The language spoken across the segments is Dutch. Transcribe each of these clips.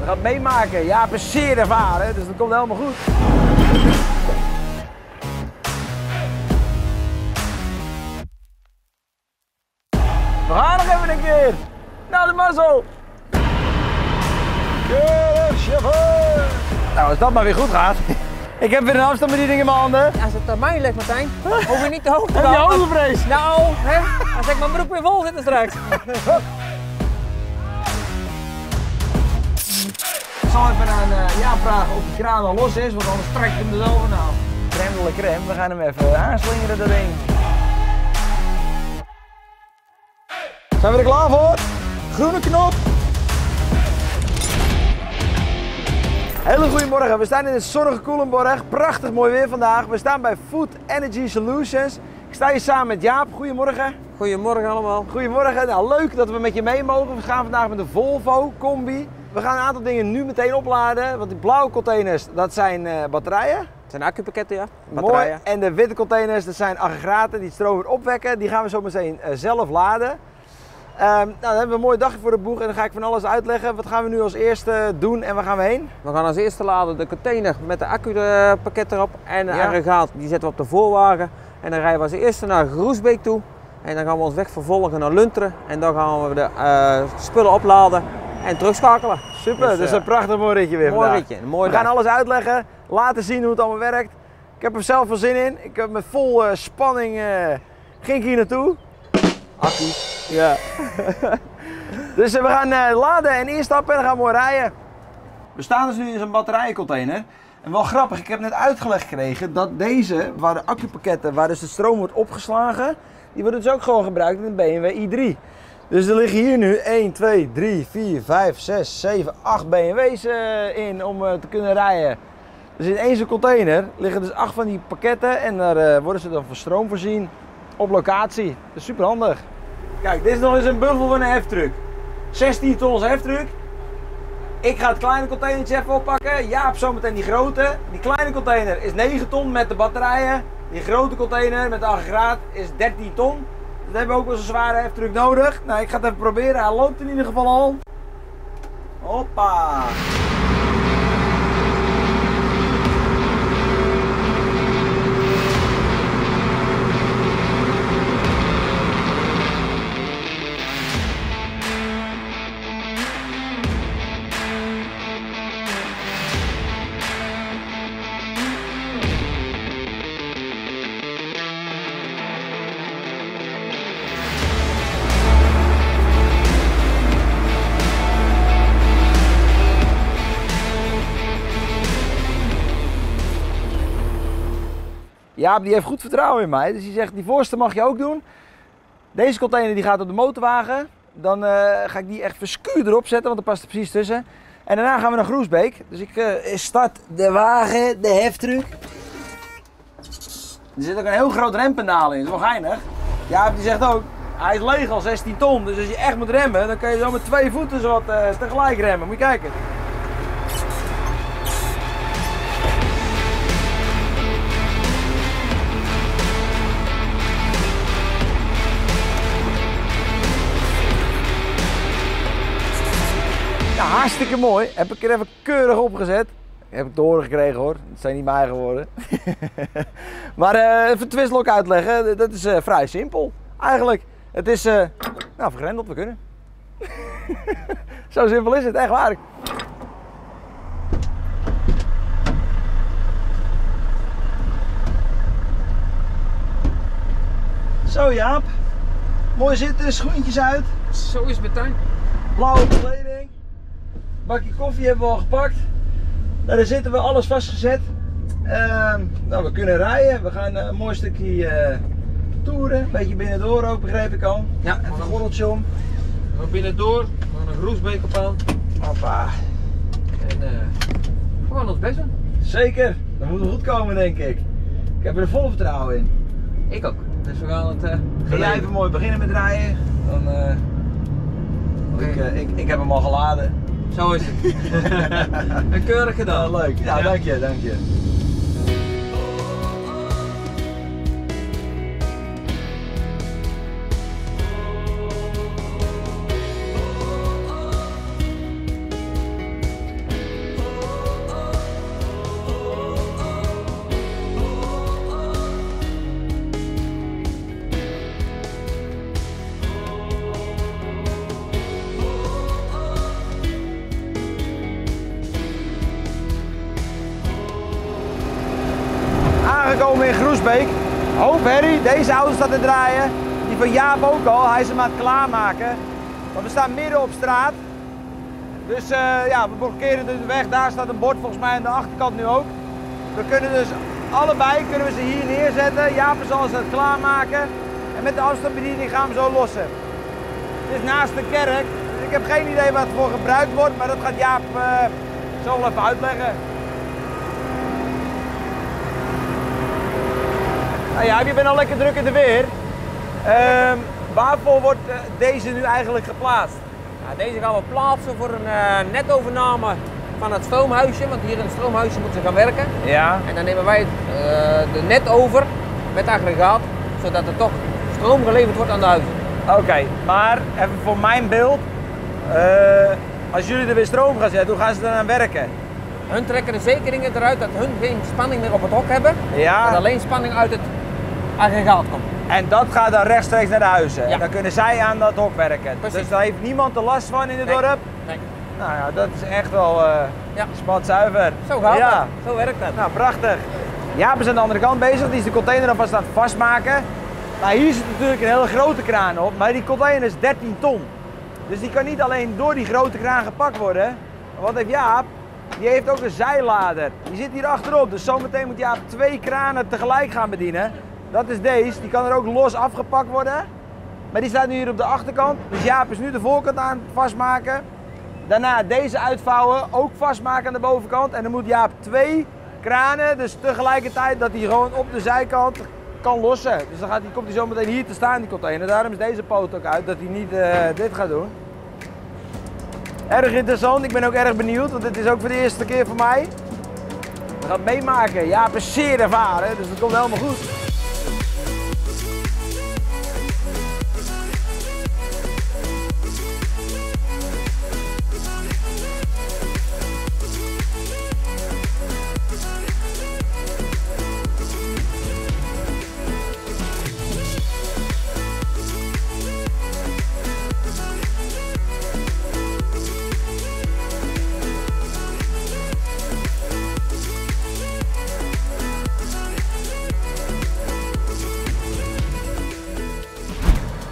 gaat meemaken. Jaap is zeer ervaren, dus dat komt helemaal goed. We gaan nog even een keer. Nou, de mazzel. Keurig, chauffeur. Nou, als dat maar weer goed gaat. Ik heb weer een afstandsbediening in mijn handen. Als het aan mij ligt, Martijn, hoef je niet te hoog te Heb je gaan. hogenvrees? Nou, hè? Als ik mijn broek weer vol zit straks. Ik zal even aan Jaap vragen of de kraan al los is, want anders trek ik hem er zo vanaf. Crème de la crème, we gaan hem even aanslingeren erin. Zijn we er klaar voor? Groene knop. Hele goede morgen, we staan in het zonnige Culemborg. Prachtig mooi weer vandaag. We staan bij Food Energy Solutions. Ik sta hier samen met Jaap. Goedemorgen. Goedemorgen allemaal. Goedemorgen. Nou, leuk dat we met je mee mogen. We gaan vandaag met een Volvo Combi. We gaan een aantal dingen nu meteen opladen. Want die blauwe containers, dat zijn batterijen. Het zijn accupakketten, ja. Batterijen. Mooi. En de witte containers, dat zijn aggregaten die stroom weer opwekken. Die gaan we zo meteen zelf laden. Nou, dan hebben we een mooie dagje voor de boeg en dan ga ik van alles uitleggen. Wat gaan we nu als eerste doen en waar gaan we heen? We gaan als eerste laden de container met de accupakket erop en de aggregaat. Die zetten we op de voorwagen. En dan rijden we als eerste naar Groesbeek toe. En dan gaan we ons weg vervolgen naar Lunteren. En dan gaan we de spullen opladen en terugschakelen. Super, dus een prachtig mooi ritje weer mooi vandaag. ritje, een mooi we gaan alles uitleggen, laten zien hoe het allemaal werkt. Ik heb er zelf wel zin in. Ik heb met vol spanning ging ik hier naartoe. Accu's. Ja. Dus we gaan laden en instappen en dan gaan we mooi rijden. We staan dus nu in zo'n batterijencontainer. En wel grappig, ik heb net uitgelegd gekregen dat deze, waar de accupakketten, waar dus de stroom wordt opgeslagen, die worden dus ook gewoon gebruikt in de BMW i3. Dus er liggen hier nu 1, 2, 3, 4, 5, 6, 7, 8 BMW's in om te kunnen rijden. Dus in één zo'n container liggen dus 8 van die pakketten en daar worden ze dan van stroom voorzien op locatie. Dat is super handig. Kijk, dit is nog eens een buffel van een heftruck. 16 tons heftruck. Ik ga het kleine containertje even oppakken. Jaap zometeen die grote. Die kleine container is 9 ton met de batterijen. Die grote container met de aggregaat is 13 ton. Dat hebben we ook wel zo'n zware heftruck nodig. Nou, ik ga het even proberen. Hij loopt in ieder geval al. Hoppa. Jaap die heeft goed vertrouwen in mij, dus die zegt die voorste mag je ook doen. Deze container die gaat op de motorwagen. Dan ga ik die echt verschuurd erop zetten, want dat past er precies tussen. En daarna gaan we naar Groesbeek. Dus ik start de wagen, de heftruck. Er zit ook een heel groot rempedaal in, dat is wel geinig. Jaap die zegt ook, hij is leeg al 16 ton, dus als je echt moet remmen, dan kan je zo met 2 voeten zo wat tegelijk remmen. Moet je kijken. Ja, hartstikke mooi. Heb ik er even keurig opgezet. Heb ik te horen gekregen hoor. Het zijn niet mijn eigen woorden. Maar even het twistlok uitleggen. Dat is vrij simpel. Eigenlijk. Het is nou, vergrendeld, we kunnen. Zo simpel is het, echt waar. Zo Jaap. Mooi zitten, schoentjes uit. Zo is het, Martijn. Blauwe kleding. Bakje koffie hebben we al gepakt. Daar zitten we alles vastgezet. Nou, we kunnen rijden. We gaan een mooi stukje toeren. Een beetje binnendoor ook, begreep ik al. Ja, even een gordeltje om. We gaan binnendoor, we gaan naar Groesbeek op aan. Hoppa. En we gaan ons best doen. Zeker, dat moet wel goed komen denk ik. Ik heb er vol vertrouwen in. Ik ook. Dus we gaan het Ga jij even mooi beginnen met rijden. Dan, ik heb hem al geladen. Zo is het. En keurig gedaan. Leuk. Ja, dank je, dank je. aangekomen in Groesbeek. Hoop herrie, deze auto staat te draaien. Die van Jaap ook al, hij is hem aan het klaarmaken. Want we staan midden op straat. Dus ja, we blokkeren de weg. Daar staat een bord volgens mij aan de achterkant nu ook. We kunnen dus allebei ze hier neerzetten. Jaap zal ze het klaarmaken. En met de afstandsbediening gaan we zo lossen. Het is naast de kerk. Dus ik heb geen idee wat voor gebruikt wordt. Maar dat gaat Jaap zo wel even uitleggen. Nou ja, je bent al lekker druk in de weer. Waarvoor wordt deze nu eigenlijk geplaatst? Ja, deze gaan we plaatsen voor een netovername van het stroomhuisje, want hier in het stroomhuisje moeten ze gaan werken. Ja. En dan nemen wij de net over met aggregaat, zodat er toch stroom geleverd wordt aan de huizen. Oké, maar even voor mijn beeld. Als jullie er weer stroom gaan zetten, hoe gaan ze dan aan werken? Hun trekken de zekeringen eruit dat hun geen spanning meer op het hok hebben. Ja. En alleen spanning uit het aggregaat komt. En dat gaat dan rechtstreeks naar de huizen. Ja. En dan kunnen zij aan dat hok werken. Precies. Dus daar heeft niemand er last van in het dorp? Nee. Nou ja, dat is echt wel Ja. spatzuiver. Zo gaat ja. dat. Zo werkt dat. Nou, prachtig. Jaap is aan de andere kant bezig. Die is de container alvast aan het vastmaken. Nou, hier zit natuurlijk een hele grote kraan op. Maar die container is 13 ton. Dus die kan niet alleen door die grote kraan gepakt worden. Maar wat heeft Jaap? Die heeft ook een zijlader. Die zit hier achterop. Dus zometeen moet Jaap 2 kranen tegelijk gaan bedienen. Dat is deze. Die kan er ook los afgepakt worden. Maar die staat nu hier op de achterkant. Dus Jaap is nu de voorkant aan het vastmaken. Daarna deze uitvouwen, ook vastmaken aan de bovenkant. En dan moet Jaap 2 kranen, dus tegelijkertijd dat hij gewoon op de zijkant kan lossen. Dus dan komt hij zo meteen hier te staan, die container. Daarom is deze poot ook uit, dat hij niet dit gaat doen. Erg interessant, ik ben ook erg benieuwd, want dit is ook voor de eerste keer voor mij. We gaan het meemaken. Jaap is zeer ervaren, dus dat komt helemaal goed.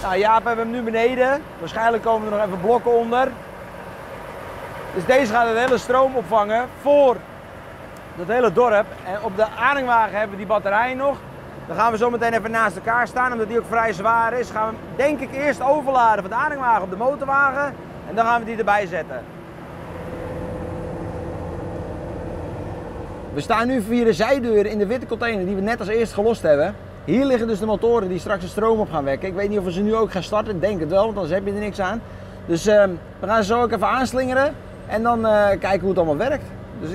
Nou, Jaap hebben we hem nu beneden. Waarschijnlijk komen er nog even blokken onder. Dus deze gaat het hele stroom opvangen voor dat hele dorp. En op de aanhangwagen hebben we die batterij nog. Dan gaan we zo meteen even naast elkaar staan, omdat die ook vrij zwaar is. Gaan we hem denk ik eerst overladen van de aanhangwagen op de motorwagen. En dan gaan we die erbij zetten. We staan nu via de zijdeur in de witte container die we net als eerst gelost hebben. Hier liggen dus de motoren die straks de stroom op gaan wekken. Ik weet niet of we ze nu ook gaan starten, ik denk het wel, want anders heb je er niks aan. Dus we gaan ze zo ook even aanslingeren en dan kijken hoe het allemaal werkt. Dus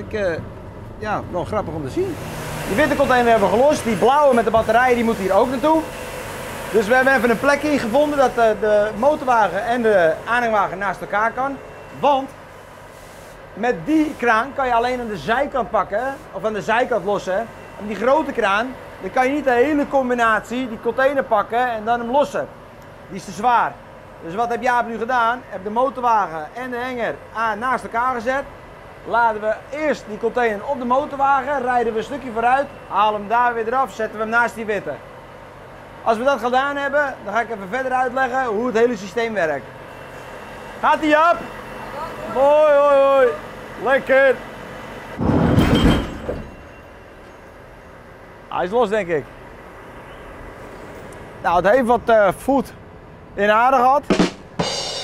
ja, wel grappig om te zien. Die witte container hebben we gelost, die blauwe met de batterij die moet hier ook naartoe. Dus we hebben even een plekje gevonden dat de motorwagen en de aanhangwagen naast elkaar kan. Want met die kraan kan je alleen aan de zijkant pakken, of aan de zijkant lossen. En die grote kraan, dan kan je niet de hele combinatie, die container pakken en dan hem lossen. Die is te zwaar. Dus wat heb Jaap nu gedaan? Heb de motorwagen en de hanger naast elkaar gezet. Laden we eerst die container op de motorwagen, rijden we een stukje vooruit, halen hem daar weer eraf, zetten we hem naast die witte. Als we dat gedaan hebben, dan ga ik even verder uitleggen hoe het hele systeem werkt. Gaat ie, Jaap? Hoi, hoi, hoi. Lekker. Hij is los, denk ik. Nou, het heeft wat voet in aarde gehad.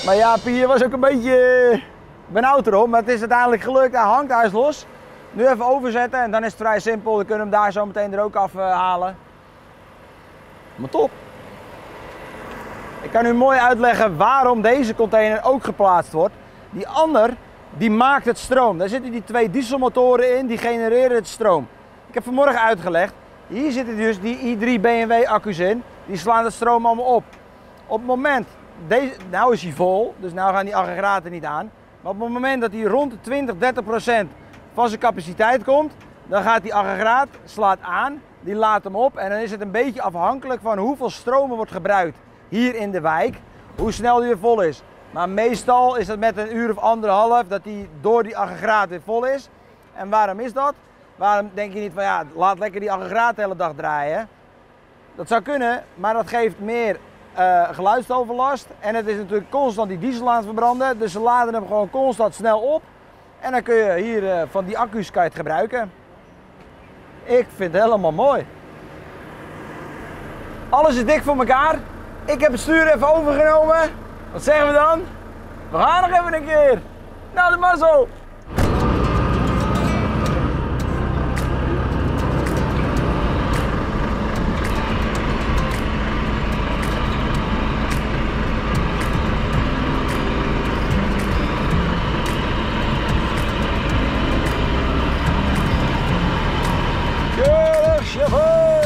Maar ja, hier was ook een beetje benauwd erop. Maar het is uiteindelijk gelukt. Hij hangt, hij is los. Nu even overzetten en dan is het vrij simpel. Dan kunnen we hem daar zo meteen er ook afhalen. Maar top. Ik kan u mooi uitleggen waarom deze container ook geplaatst wordt. Die ander, die maakt het stroom. Daar zitten die 2 dieselmotoren in, die genereren het stroom. Ik heb vanmorgen uitgelegd. Hier zitten dus die i3 BMW accu's in, die slaan de stroom allemaal op. Op het moment, nou is hij vol, dus nou gaan die aggregaten niet aan. Maar op het moment dat hij rond de 20-30% van zijn capaciteit komt, dan gaat die aggregaat, slaat aan, die laat hem op. En dan is het een beetje afhankelijk van hoeveel stroom er wordt gebruikt hier in de wijk, hoe snel die weer vol is. Maar meestal is het met een uur of anderhalf dat die door die aggregaat weer vol is. En waarom is dat? Waarom denk je niet van ja, laat lekker die aggregaat de hele dag draaien? Dat zou kunnen, maar dat geeft meer geluidsoverlast. En het is natuurlijk constant die diesel aan het verbranden. Dus ze laden hem gewoon constant snel op. En dan kun je hier van die accu's kan je het gebruiken. Ik vind het helemaal mooi. Alles is dik voor elkaar. Ik heb het stuur even overgenomen. Wat zeggen we dan? We gaan nog even een keer. Nou, de mazzel. Chauffeur!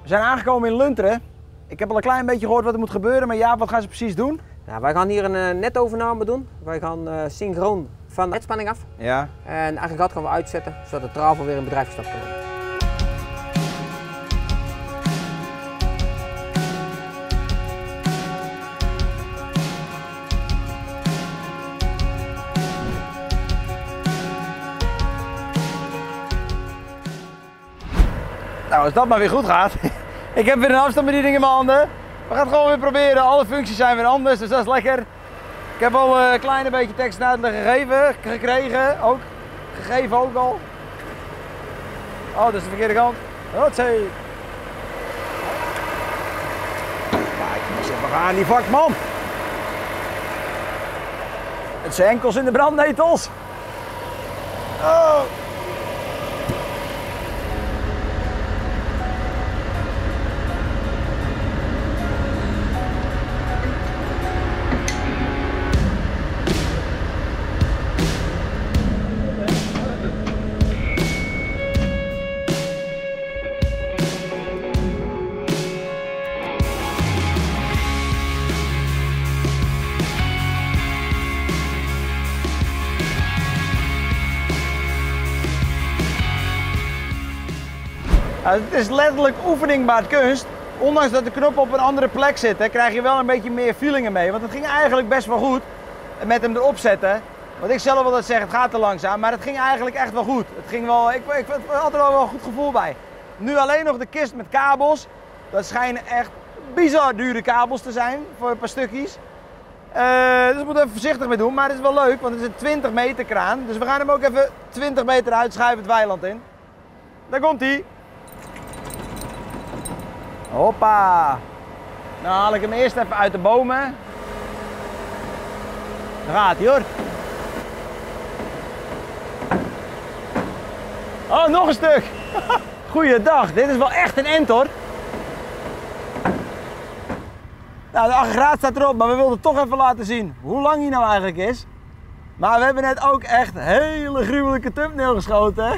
We zijn aangekomen in Lunteren. Ik heb al een klein beetje gehoord wat er moet gebeuren, maar Jaap, wat gaan ze precies doen? Nou, wij gaan hier een netovername doen. Wij gaan synchroon van de uitspanning af. Ja. En de aggregaat gaan we uitzetten, zodat de travel weer in bedrijf gestapt kan worden. Nou, als dat maar weer goed gaat. Ik heb weer een afstandsbediening in mijn handen. We gaan het gewoon weer proberen. Alle functies zijn weer anders, dus dat is lekker. Ik heb al een klein beetje tekst en uitleg gekregen. Ook. Gegeven ook al. Oh, dat is de verkeerde kant. Hotzee. Kijk, we gaan die vakman. Het zijn enkels in de brandnetels. Oh. Nou, het is letterlijk oefening baart kunst. Ondanks dat de knoppen op een andere plek zitten, krijg je wel een beetje meer feelingen mee. Want het ging eigenlijk best wel goed met hem erop zetten. Want ik zelf altijd zeg, het gaat te langzaam, maar het ging eigenlijk echt wel goed. Het ging wel, ik had er wel een goed gevoel bij. Nu alleen nog de kist met kabels. Dat schijnen echt bizar dure kabels te zijn voor een paar stukjes. Dus we moeten even voorzichtig mee doen, maar het is wel leuk, want het is een 20 meter kraan. Dus we gaan hem ook even 20 meter uitschuiven het weiland in. Daar komt hij. Hoppa! Dan haal ik hem eerst even uit de bomen. Daar gaat hij hoor. Oh, nog een stuk! Goeiedag, dit is wel echt een end hoor. Nou, de aggregaat staat erop, maar we wilden toch even laten zien hoe lang hij nou eigenlijk is. Maar we hebben net ook echt hele gruwelijke thumbnail geschoten, hè?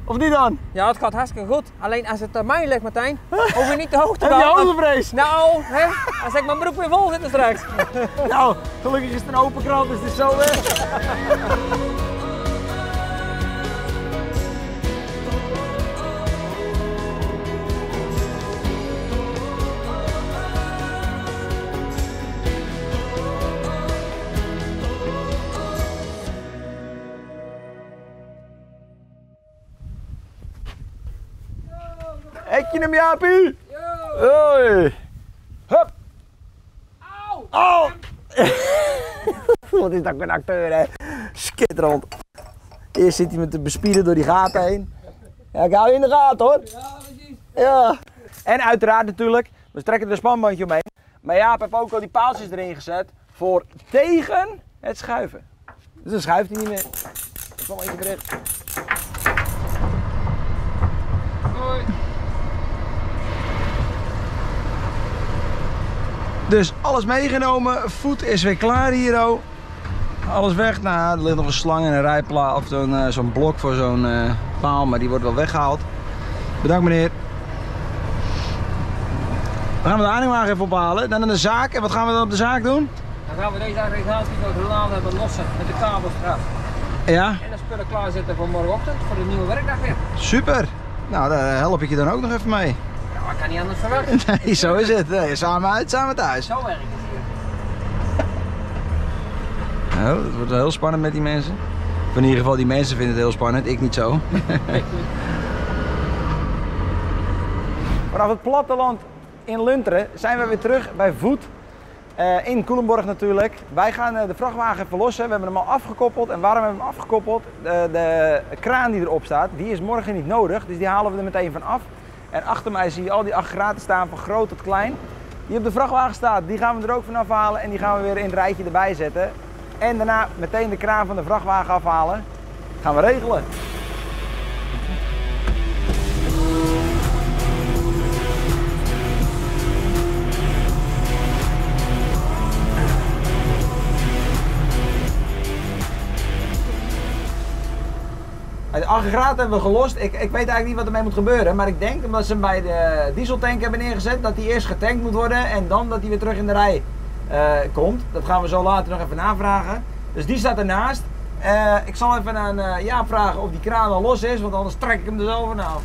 Of niet dan? Ja, het gaat hartstikke goed. Alleen als het termijn ligt, Martijn, hoef je niet te hoog te gaan. Heb je hoogtevrees? Nou, hè? Als ik mijn broek weer vol zit straks. Nou, gelukkig is het een open krant, dus het is zo weg. Heb je hem, Jaapie? Hoi. Hup. Auw. Oh. Wat is dat voor een acteur, hè? Skitterend. Eerst zit hij met de bespieden door die gaten heen. Ja, ik hou je in de gaten, hoor. Ja, precies. Ja. En uiteraard natuurlijk, we trekken er een spanbandje omheen. Maar Jaap heeft ook al die paaltjes erin gezet voor tegen het schuiven. Dus dan schuift hij niet meer. Dat is wel even bericht. Hoi. Dus alles meegenomen, voet is weer klaar hier. Oh. Alles weg. Nou, er ligt nog een slang en een rijplaat of zo'n blok voor zo'n paal, maar die wordt wel weggehaald. Bedankt meneer. Dan gaan we de aanhangwagen even ophalen, dan naar de zaak. En wat gaan we dan op de zaak doen? Dan gaan we deze aggregaat die we geladen hebben lossen met de kabels eraf. Ja. En de spullen klaarzetten voor morgenochtend, voor de nieuwe werkdag weer. Super. Nou, daar help ik je dan ook nog even mee. Ja, ik kan niet anders verwerken. Nee, zo is het. Nee, samen uit, samen thuis. Zo werkt het hier. Nou, het wordt wel heel spannend met die mensen. Of in ieder geval, die mensen vinden het heel spannend, ik niet zo. Vanaf het platteland in Lunteren zijn we weer terug bij Voet. In Culemborg natuurlijk. Wij gaan de vrachtwagen even lossen. We hebben hem al afgekoppeld. En waarom hebben we hem afgekoppeld? De kraan die erop staat, die is morgen niet nodig. Dus die halen we er meteen van af. En achter mij zie je al die aggregaten staan van groot tot klein. Die op de vrachtwagen staat, die gaan we er ook van afhalen. En die gaan we weer in het rijtje erbij zetten. En daarna meteen de kraan van de vrachtwagen afhalen. Gaan we regelen. De aggregaat hebben we gelost. Ik weet eigenlijk niet wat ermee moet gebeuren. Maar ik denk omdat ze hem bij de dieseltank hebben neergezet, dat die eerst getankt moet worden en dan dat hij weer terug in de rij komt. Dat gaan we zo later nog even navragen. Dus die staat ernaast. Ik zal even aan Jaap vragen of die kraan al los is, want anders trek ik hem er zo vanaf.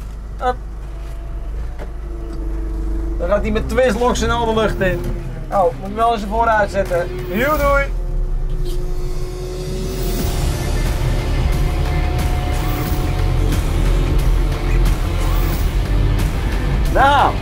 Dan gaat hij met twistlocks en al de lucht in. Oh, moet ik wel eens ervoor uitzetten. Heel doei! Nou!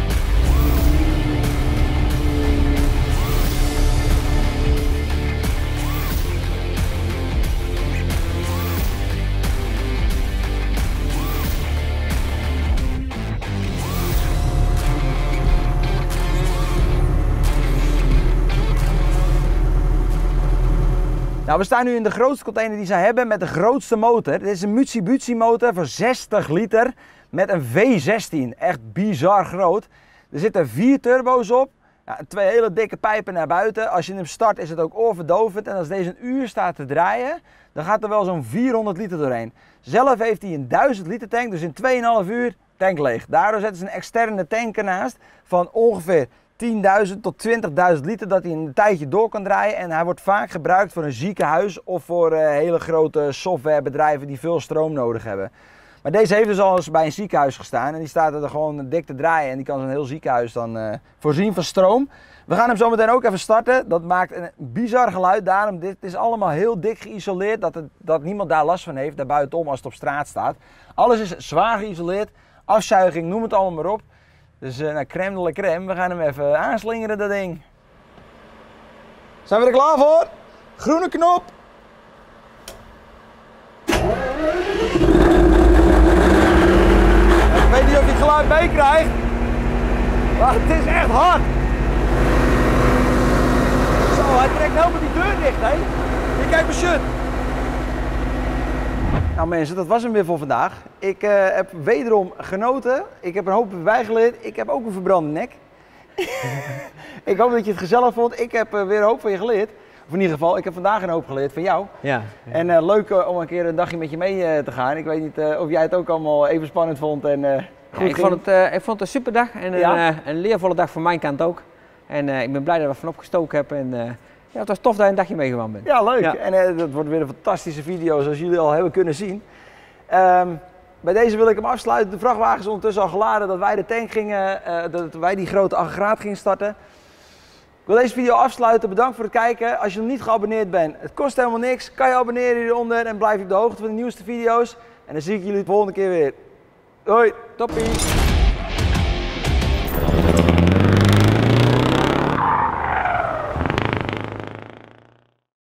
Nou, we staan nu in de grootste container die ze hebben met de grootste motor. Dit is een Mitsubishi motor van 60 liter met een V16. Echt bizar groot. Er zitten 4 turbo's op. Ja, 2 hele dikke pijpen naar buiten. Als je hem start is het ook oorverdovend. En als deze een uur staat te draaien, dan gaat er wel zo'n 400 liter doorheen. Zelf heeft hij een 1000 liter tank, dus in 2,5 uur tank leeg. Daardoor zetten ze een externe tank ernaast van ongeveer 10.000 tot 20.000 liter, dat hij een tijdje door kan draaien. En hij wordt vaak gebruikt voor een ziekenhuis of voor hele grote softwarebedrijven die veel stroom nodig hebben. Maar deze heeft dus al eens bij een ziekenhuis gestaan en die staat er gewoon dik te draaien en die kan zo'n heel ziekenhuis dan voorzien van stroom. We gaan hem zo meteen ook even starten. Dat maakt een bizar geluid, daarom dit is allemaal heel dik geïsoleerd, dat niemand daar last van heeft, daar buitenom als het op straat staat. Alles is zwaar geïsoleerd, afzuiging, noem het allemaal maar op. Dus crème de la crème, we gaan hem even aanslingeren dat ding. Zijn we er klaar voor? Groene knop. Ik weet niet of je het geluid meekrijgt, maar het is echt hard. Zo, hij trekt helemaal die deur dicht, hè? Hier, kijk mijn shut. Nou mensen, dat was hem weer voor vandaag. Ik heb wederom genoten. Ik heb een hoop bijgeleerd. Ik heb ook een verbrande nek. Ik hoop dat je het gezellig vond. Ik heb weer een hoop van je geleerd. Of in ieder geval, ik heb vandaag een hoop geleerd van jou. Ja. En leuk om een keer een dagje met je mee te gaan. Ik weet niet of jij het ook allemaal even spannend vond. En, goed ik vond het een super dag en een leervolle dag van mijn kant ook. En ik ben blij dat we er van opgestoken hebben. En, ja, het was tof dat je een dagje meegewand bent. Ja, leuk. Ja. En dat wordt weer een fantastische video zoals jullie al hebben kunnen zien. Bij deze wil ik hem afsluiten. De vrachtwagen is ondertussen al geladen dat wij de tank gingen, dat wij die grote aggregaat gingen starten. Ik wil deze video afsluiten. Bedankt voor het kijken. Als je nog niet geabonneerd bent, het kost helemaal niks. Kan je abonneren hieronder en blijf je op de hoogte van de nieuwste video's. En dan zie ik jullie de volgende keer weer. Doei. Toppie.